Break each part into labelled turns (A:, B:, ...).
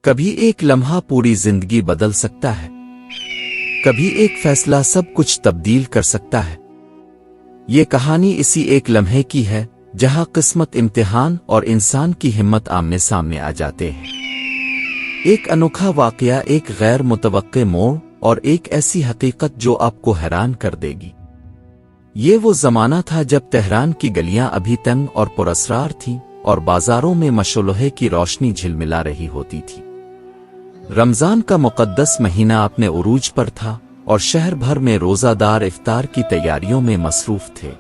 A: کبھی ایک لمحہ پوری زندگی بدل سکتا ہے، کبھی ایک فیصلہ سب کچھ تبدیل کر سکتا ہے۔ یہ کہانی اسی ایک لمحے کی ہے جہاں قسمت، امتحان اور انسان کی ہمت آمنے سامنے آ جاتے ہیں۔ ایک انوکھا واقعہ، ایک غیر متوقع موڑ اور ایک ایسی حقیقت جو آپ کو حیران کر دے گی۔ یہ وہ زمانہ تھا جب تہران کی گلیاں ابھی تنگ اور پراسرار تھیں اور بازاروں میں مشعلوں کی روشنی جھلملا رہی ہوتی تھی۔ رمضان کا مقدس مہینہ اپنے عروج پر تھا اور شہر بھر میں روزہ دار افطار کی تیاریوں میں مصروف تھے۔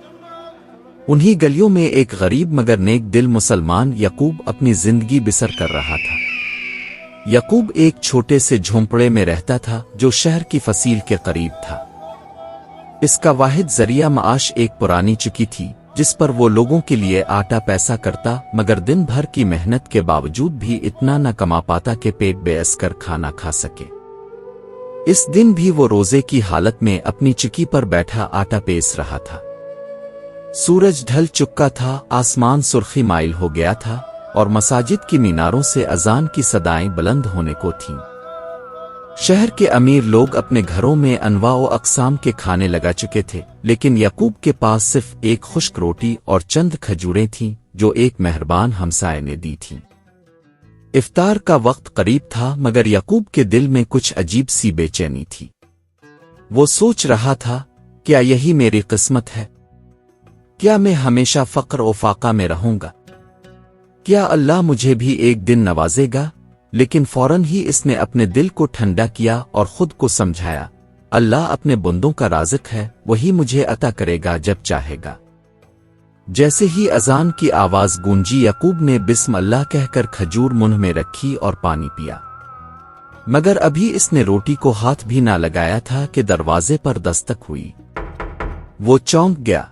A: انہی گلیوں میں ایک غریب مگر نیک دل مسلمان یعقوب اپنی زندگی بسر کر رہا تھا۔ یعقوب ایک چھوٹے سے جھونپڑے میں رہتا تھا جو شہر کی فصیل کے قریب تھا۔ اس کا واحد ذریعہ معاش ایک پرانی چکی تھی جس پر وہ لوگوں کے لیے آٹا پیسہ کرتا، مگر دن بھر کی محنت کے باوجود بھی اتنا نہ کما پاتا کہ پیٹ بیس کر کھانا کھا سکے۔ اس دن بھی وہ روزے کی حالت میں اپنی چکی پر بیٹھا آٹا پیس رہا تھا۔ سورج ڈھل چکا تھا، آسمان سرخی مائل ہو گیا تھا اور مساجد کی میناروں سے اذان کی صدائیں بلند ہونے کو تھیں۔ شہر کے امیر لوگ اپنے گھروں میں انواع و اقسام کے کھانے لگا چکے تھے، لیکن یعقوب کے پاس صرف ایک خشک روٹی اور چند کھجوریں تھیں جو ایک مہربان ہمسائے نے دی تھیں۔ افطار کا وقت قریب تھا مگر یعقوب کے دل میں کچھ عجیب سی بے چینی تھی۔ وہ سوچ رہا تھا، کیا یہی میری قسمت ہے؟ کیا میں ہمیشہ فقر و فاقہ میں رہوں گا؟ کیا اللہ مجھے بھی ایک دن نوازے گا؟ لیکن فوراً ہی اس نے اپنے دل کو ٹھنڈا کیا اور خود کو سمجھایا، اللہ اپنے بندوں کا رازق ہے، وہی مجھے عطا کرے گا جب چاہے گا۔ جیسے ہی اذان کی آواز گونجی، یعقوب نے بسم اللہ کہہ کر کھجور منہ میں رکھی اور پانی پیا، مگر ابھی اس نے روٹی کو ہاتھ بھی نہ لگایا تھا کہ دروازے پر دستک ہوئی۔ وہ چونک گیا۔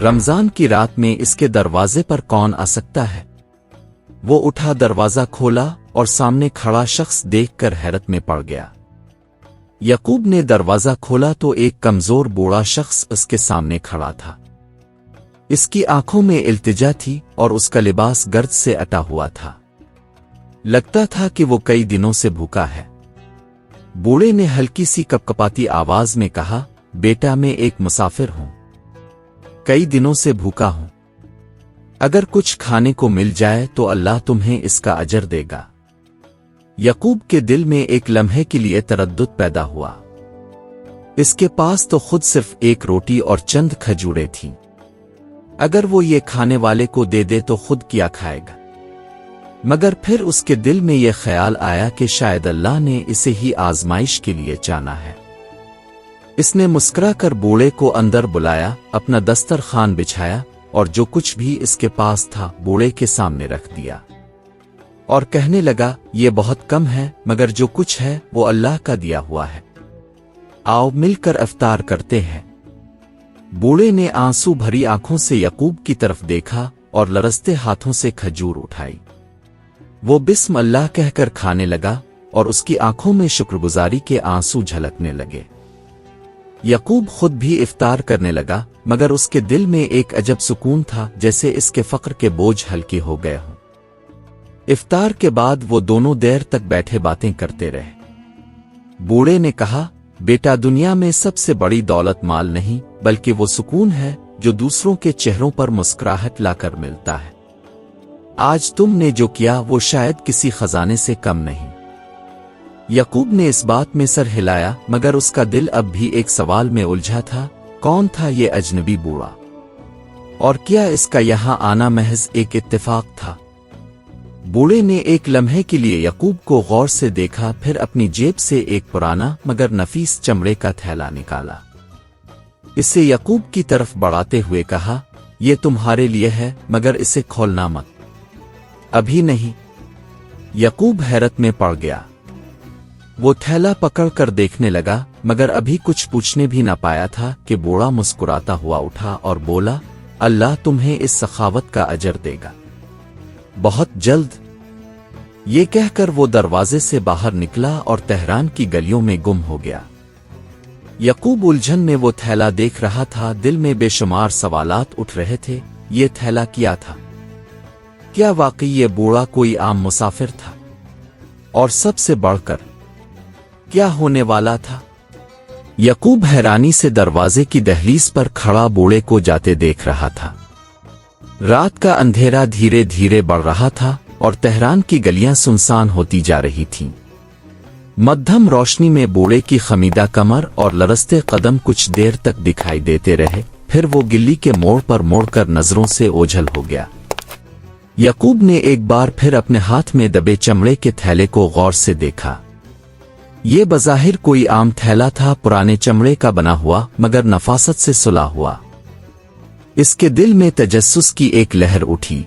A: رمضان کی رات میں اس کے دروازے پر کون آ سکتا ہے؟ وہ اٹھا، دروازہ کھولا اور سامنے کھڑا شخص دیکھ کر حیرت میں پڑ گیا۔ یعقوب نے دروازہ کھولا تو ایک کمزور بوڑھا شخص اس کے سامنے کھڑا تھا۔ اس کی آنکھوں میں التجا تھی اور اس کا لباس گرد سے اٹا ہوا تھا۔ لگتا تھا کہ وہ کئی دنوں سے بھوکا ہے۔ بوڑھے نے ہلکی سی کپکپاتی آواز میں کہا، بیٹا میں ایک مسافر ہوں، کئی دنوں سے بھوکا ہوں، اگر کچھ کھانے کو مل جائے تو اللہ تمہیں اس کا اجر دے گا۔ یعقوب کے دل میں ایک لمحے کے لیے تردد پیدا ہوا۔ اس کے پاس تو خود صرف ایک روٹی اور چند کھجوریں تھیں، اگر وہ یہ کھانے والے کو دے دے تو خود کیا کھائے گا؟ مگر پھر اس کے دل میں یہ خیال آیا کہ شاید اللہ نے اسے ہی آزمائش کے لیے چانا ہے۔ اس نے مسکرا کر بوڑھے کو اندر بلایا، اپنا دسترخوان بچھایا اور جو کچھ بھی اس کے پاس تھا بوڑھے کے سامنے رکھ دیا اور کہنے لگا، یہ بہت کم ہے مگر جو کچھ ہے وہ اللہ کا دیا ہوا ہے، آؤ مل کر افطار کرتے ہیں۔ بوڑھے نے آنسو بھری آنکھوں سے یعقوب کی طرف دیکھا اور لرزتے ہاتھوں سے کھجور اٹھائی۔ وہ بسم اللہ کہہ کر کھانے لگا اور اس کی آنکھوں میں شکرگزاری کے آنسو جھلکنے لگے۔ یعقوب خود بھی افطار کرنے لگا مگر اس کے دل میں ایک عجب سکون تھا، جیسے اس کے فقر کے بوجھ ہلکے ہو گئے ہوں۔ افطار کے بعد وہ دونوں دیر تک بیٹھے باتیں کرتے رہے۔ بوڑھے نے کہا، بیٹا دنیا میں سب سے بڑی دولت مال نہیں بلکہ وہ سکون ہے جو دوسروں کے چہروں پر مسکراہٹ لا کر ملتا ہے۔ آج تم نے جو کیا وہ شاید کسی خزانے سے کم نہیں۔ یعقوب نے اس بات میں سر ہلایا مگر اس کا دل اب بھی ایک سوال میں الجھا تھا، کون تھا یہ اجنبی بوڑھا اور کیا اس کا یہاں آنا محض ایک اتفاق تھا؟ بوڑھے نے ایک لمحے کے لیے یعقوب کو غور سے دیکھا، پھر اپنی جیب سے ایک پرانا مگر نفیس چمڑے کا تھیلا نکالا، اسے یعقوب کی طرف بڑھاتے ہوئے کہا، یہ تمہارے لیے ہے مگر اسے کھولنا مت، ابھی نہیں۔ یعقوب حیرت میں پڑ گیا۔ وہ تھیلا پکڑ کر دیکھنے لگا مگر ابھی کچھ پوچھنے بھی نہ پایا تھا کہ بوڑھا مسکراتا ہوا اٹھا اور بولا، اللہ تمہیں اس سخاوت کا اجر دے گا، بہت جلد۔ یہ کہہ کر وہ دروازے سے باہر نکلا اور تہران کی گلیوں میں گم ہو گیا۔ یعقوب الجھن میں وہ تھیلا دیکھ رہا تھا، دل میں بے شمار سوالات اٹھ رہے تھے۔ یہ تھیلا کیا تھا؟ کیا واقعی یہ بوڑھا کوئی عام مسافر تھا؟ और सबसे बढ़कर क्या होने वाला था? यकूब हैरानी से दरवाजे की दहलीज पर खड़ा बूढ़े को जाते देख रहा था। रात का अंधेरा धीरे धीरे बढ़ रहा था और तेहरान की गलियां सुनसान होती जा रही थीं। मध्यम रोशनी में बूढ़े की खमीदा कमर और लरसते कदम कुछ देर तक दिखाई देते रहे, फिर वो गिल्ली के मोड़ पर मोड़कर नजरों से ओझल हो गया। यकूब ने एक बार फिर अपने हाथ में दबे चमड़े के थैले को गौर से देखा। ये बज़ाहिर कोई आम थैला था, पुराने चमड़े का बना हुआ मगर नफासत से सुला हुआ। इसके दिल में तजस्सुस की एक लहर उठी।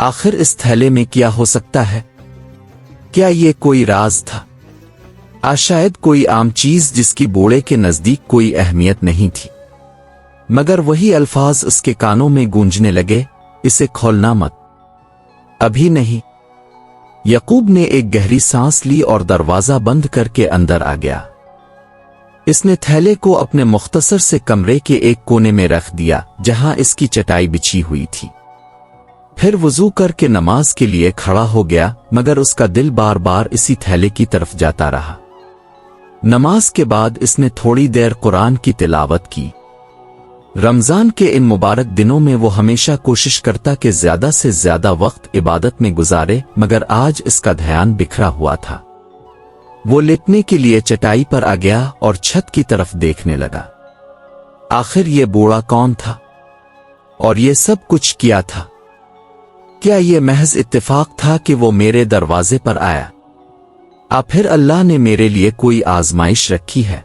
A: आखिर इस थैले में क्या हो सकता है? क्या ये कोई राज था? शायद कोई आम चीज जिसकी बूढ़े के नजदीक कोई अहमियत नहीं थी। मगर वही अल्फाज उसके कानों में गूंजने लगे, इसे खोलना मत, अभी नहीं। यकूब ने एक गहरी सांस ली और दरवाजा बंद करके अंदर आ गया। इसने थैले को अपने मुख्तसर से कमरे के एक कोने में रख दिया जहां इसकी चटाई बिछी हुई थी। फिर वुजू करके नमाज के लिए खड़ा हो गया, मगर उसका दिल बार बार इसी थैले की तरफ जाता रहा। नमाज के बाद इसने थोड़ी देर कुरान की तिलावत की। रमजान के इन मुबारक दिनों में वो हमेशा कोशिश करता कि ज्यादा से ज्यादा वक्त इबादत में गुजारे, मगर आज इसका ध्यान बिखरा हुआ था। वो लेटने के लिए चटाई पर आ गया और छत की तरफ देखने लगा। आखिर ये बूढ़ा कौन था और ये सब कुछ किया था? क्या ये महज इत्तेफाक था कि वो मेरे दरवाजे पर आया? फिर अल्लाह ने मेरे लिए कोई आजमाइश रखी है?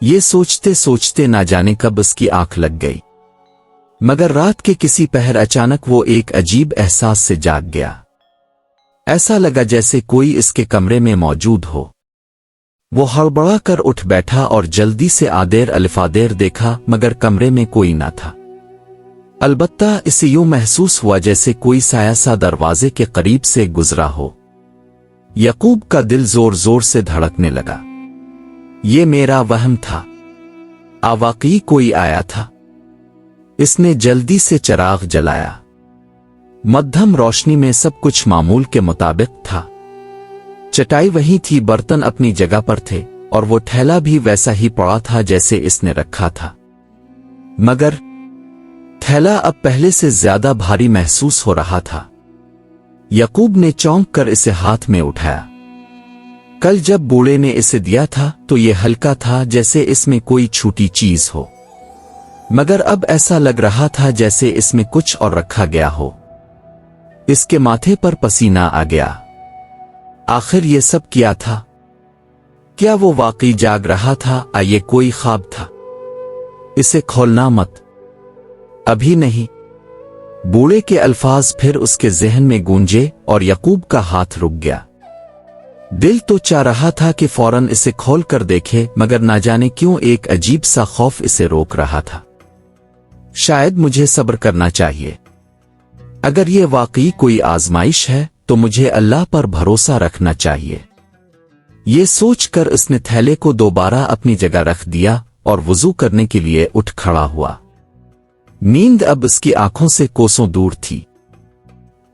A: ये सोचते सोचते ना जाने कब उसकी आंख लग गई। मगर रात के किसी पहर अचानक वो एक अजीब एहसास से जाग गया। ऐसा लगा जैसे कोई इसके कमरे में मौजूद हो। वो हड़बड़ा कर उठ बैठा और जल्दी से आदेर अलिफादेर देखा, मगर कमरे में कोई ना था। अलबत्ता इसे यूं महसूस हुआ जैसे कोई साया सा दरवाजे के करीब से गुजरा हो। यकूब का दिल जोर जोर से धड़कने लगा। ये मेरा वहम था? वाकई कोई आया था? इसने जल्दी से चिराग जलाया। मध्यम रोशनी में सब कुछ मामूल के मुताबिक था। चटाई वही थी, बर्तन अपनी जगह पर थे और वो थैला भी वैसा ही पड़ा था जैसे इसने रखा था। मगर थैला अब पहले से ज्यादा भारी महसूस हो रहा था। यकूब ने चौंक कर इसे हाथ में उठाया। कल जब बूढ़े ने इसे दिया था तो ये हल्का था, जैसे इसमें कोई छोटी चीज हो, मगर अब ऐसा लग रहा था जैसे इसमें कुछ और रखा गया हो। इसके माथे पर पसीना आ गया। आखिर ये सब क्या था? क्या वो वाकई जाग रहा था या ये कोई ख्वाब था? इसे खोलना मत, अभी नहीं। बूढ़े के अल्फाज फिर उसके जहन में गूंजे और यकूब का हाथ रुक गया। दिल तो चाह रहा था कि फौरन इसे खोल कर देखे, मगर ना जाने क्यों एक अजीब सा खौफ इसे रोक रहा था। शायद मुझे सब्र करना चाहिए। अगर ये वाकई कोई आजमाइश है तो मुझे अल्लाह पर भरोसा रखना चाहिए। ये सोचकर उसने थैले को दोबारा अपनी जगह रख दिया और वुजू करने के लिए उठ खड़ा हुआ। नींद अब उसकी आंखों से कोसों दूर थी।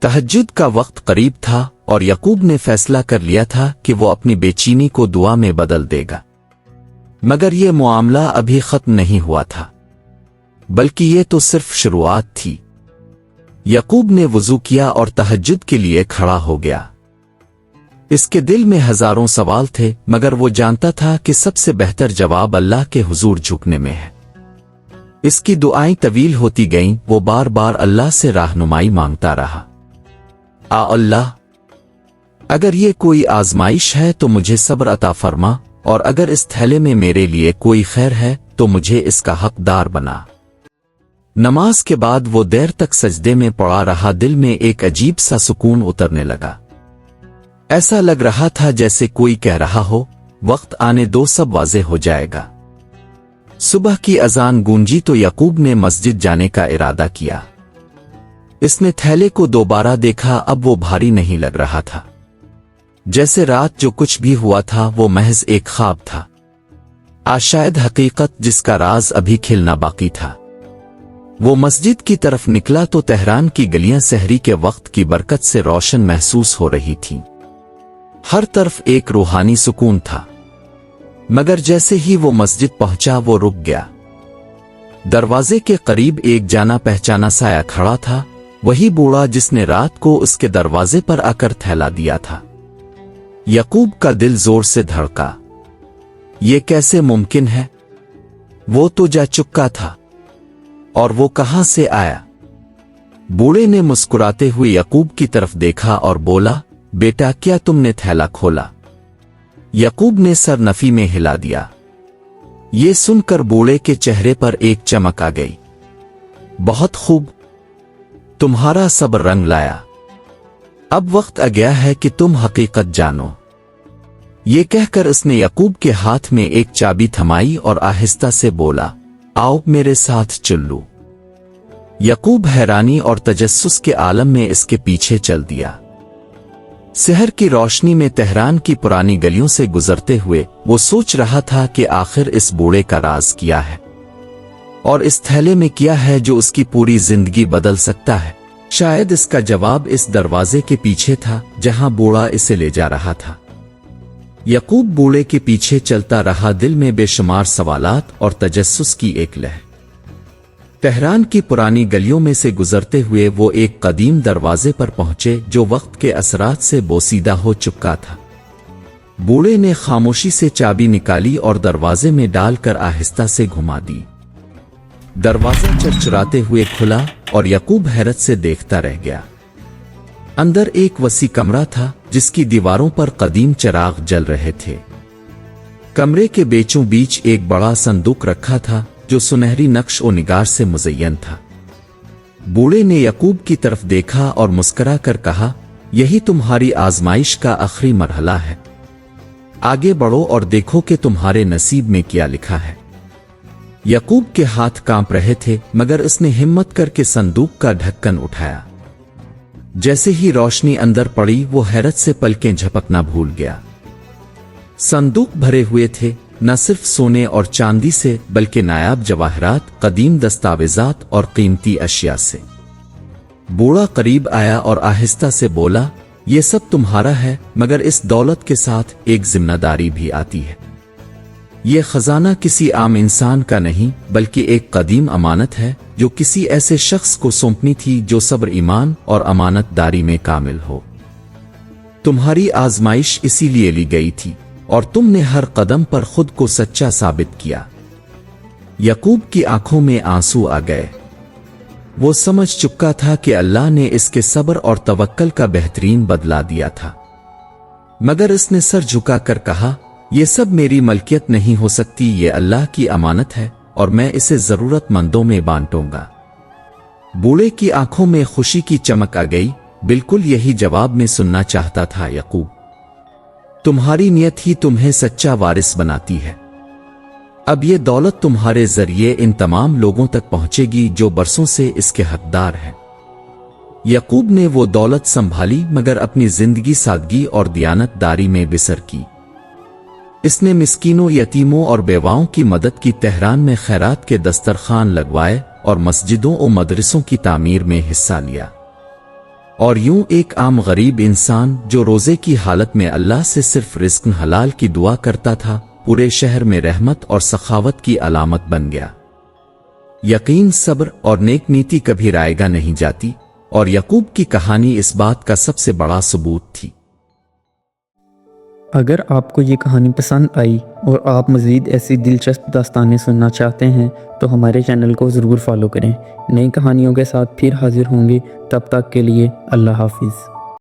A: तहज्जुद का वक्त करीब था और यकूब ने फैसला कर लिया था कि वो अपनी बेचैनी को दुआ में बदल देगा। मगर यह मामला अभी खत्म नहीं हुआ था, बल्कि ये तो सिर्फ शुरुआत थी। यकूब ने वुजू किया और तहज्जुद के लिए खड़ा हो गया। इसके दिल में हजारों सवाल थे, मगर वो जानता था कि सबसे बेहतर जवाब अल्लाह के हुजूर झुकने में है। इसकी दुआएं तवील होती गईं। वो बार बार अल्लाह से रहनुमाई मांगता रहा। अल्लाह, अगर ये कोई आजमाइश है तो मुझे सब्र अता फरमा, और अगर इस थैले में मेरे लिए कोई खैर है तो मुझे इसका हकदार बना। नमाज के बाद वो देर तक सजदे में पड़ा रहा। दिल में एक अजीब सा सुकून उतरने लगा। ऐसा लग रहा था जैसे कोई कह रहा हो, वक्त आने दो, सब वाज़ेह हो जाएगा। सुबह की अजान गूंजी तो यकूब ने मस्जिद जाने का इरादा किया। इसने थैले को दोबारा देखा। अब वो भारी नहीं लग रहा था, जैसे रात जो कुछ भी हुआ था वो महज एक ख्वाब था। आज शायद हकीकत जिसका राज अभी खिलना बाकी था। वो मस्जिद की तरफ निकला तो तेहरान की गलियां सहरी के वक्त की बरकत से रोशन महसूस हो रही थीं। हर तरफ एक रूहानी सुकून था। मगर जैसे ही वो मस्जिद पहुंचा वो रुक गया। दरवाजे के करीब एक जाना पहचाना साया खड़ा था, वही बूढ़ा जिसने रात को उसके दरवाजे पर आकर थैला दिया था। यकूब का दिल जोर से धड़का। ये कैसे मुमकिन है? वो तो जा चुका था, और वो कहां से आया? बूढ़े ने मुस्कुराते हुए यकूब की तरफ देखा और बोला, बेटा क्या तुमने थैला खोला? यकूब ने सर नफी में हिला दिया। ये सुनकर बूढ़े के चेहरे पर एक चमक आ गई। बहुत खूब, तुम्हारा सब्र रंग लाया। अब वक्त आ गया है कि तुम हकीकत जानो। ये कहकर उसने यकूब के हाथ में एक चाबी थमाई और आहिस्ता से बोला, आओ मेरे साथ चलो। यकूब हैरानी और तजस्सुस के आलम में इसके पीछे चल दिया। शहर की रोशनी में तेहरान की पुरानी गलियों से गुजरते हुए वो सोच रहा था कि आखिर इस बूढ़े का राज क्या है, और इस थैले में क्या है जो उसकी पूरी जिंदगी बदल सकता है। शायद इसका जवाब इस दरवाजे के पीछे था जहां बूढ़ा इसे ले जा रहा था। यकूब बूढ़े के पीछे चलता रहा, दिल में बेशुमार सवालात और तजस्सुस की एक लहर। तेहरान की पुरानी गलियों में से गुजरते हुए वो एक कदीम दरवाजे पर पहुंचे जो वक्त के असरात से बोसीदा हो चुका था। बूढ़े ने खामोशी से चाबी निकाली और दरवाजे में डालकर आहिस्ता से घुमा दी। दरवाजा चरचराते हुए खुला और यकूब हैरत से देखता रह गया। अंदर एक वसी कमरा था जिसकी दीवारों पर कदीम चिराग जल रहे थे। कमरे के बीचों बीच एक बड़ा संदूक रखा था जो सुनहरी नक्श और निगार से मुज़य्यन था। बूढ़े ने यकूब की तरफ देखा और मुस्कुरा कर कहा, यही तुम्हारी आजमाइश का आखिरी मरहला है। आगे बढ़ो और देखो कि तुम्हारे नसीब में क्या लिखा है। यकूब के हाथ कांप रहे थे, मगर उसने हिम्मत करके संदूक का ढक्कन उठाया। जैसे ही रोशनी अंदर पड़ी वो हैरत से पलकें झपकना भूल गया। संदूक भरे हुए थे न सिर्फ सोने और चांदी से, बल्कि नायाब जवाहरात, कदीम दस्तावेजात और कीमती अशिया से। बूढ़ा करीब आया और आहिस्ता से बोला, ये सब तुम्हारा है, मगर इस दौलत के साथ एक जिम्मेदारी भी आती है। ये खजाना किसी आम इंसान का नहीं, बल्कि एक कदीम अमानत है जो किसी ऐसे शख्स को सौंपनी थी जो सब्र, ईमान और अमानतदारी में कामिल हो। तुम्हारी आजमाइश इसीलिए ली गई थी और तुमने हर कदम पर खुद को सच्चा साबित किया। यकूब की आंखों में आंसू आ गए। वो समझ चुका था कि अल्लाह ने इसके सब्र और तवक्कल का बेहतरीन बदला दिया था, मगर इसने सर झुकाकर कहा, ये सब मेरी मलकियत नहीं हो सकती, ये अल्लाह की अमानत है और मैं इसे जरूरतमंदों में बांटूंगा। बूढ़े की आंखों में खुशी की चमक आ गई। बिल्कुल यही जवाब मैं सुनना चाहता था यकूब। तुम्हारी नियत ही तुम्हें सच्चा वारिस बनाती है। अब ये दौलत तुम्हारे जरिए इन तमाम लोगों तक पहुंचेगी जो बरसों से इसके हकदार हैं। यकूब ने वो दौलत संभाली, मगर अपनी जिंदगी सादगी और दियानतदारी में बिसर की। इसने मिस्कीनों, यतीमों और बेवाओं की मदद की, तेहरान में खैरात के दस्तरखान लगवाए और मस्जिदों और मदरसों की तामीर में हिस्सा लिया। और यूं एक आम गरीब इंसान जो रोजे की हालत में अल्लाह से सिर्फ रिज़्क़ हलाल की दुआ करता था, पूरे शहर में रहमत और सखावत की अलामत बन गया। यकीन, सब्र और नेक नीति कभी रायगा नहीं जाती, और यकूब की कहानी इस बात का सबसे बड़ा सबूत थी।
B: अगर आपको ये कहानी पसंद आई और आप मज़ीद ऐसी दिलचस्प दास्तानें सुनना चाहते हैं तो हमारे चैनल को ज़रूर फॉलो करें। नई कहानियों के साथ फिर हाजिर होंगे, तब तक के लिए अल्लाह हाफिज़।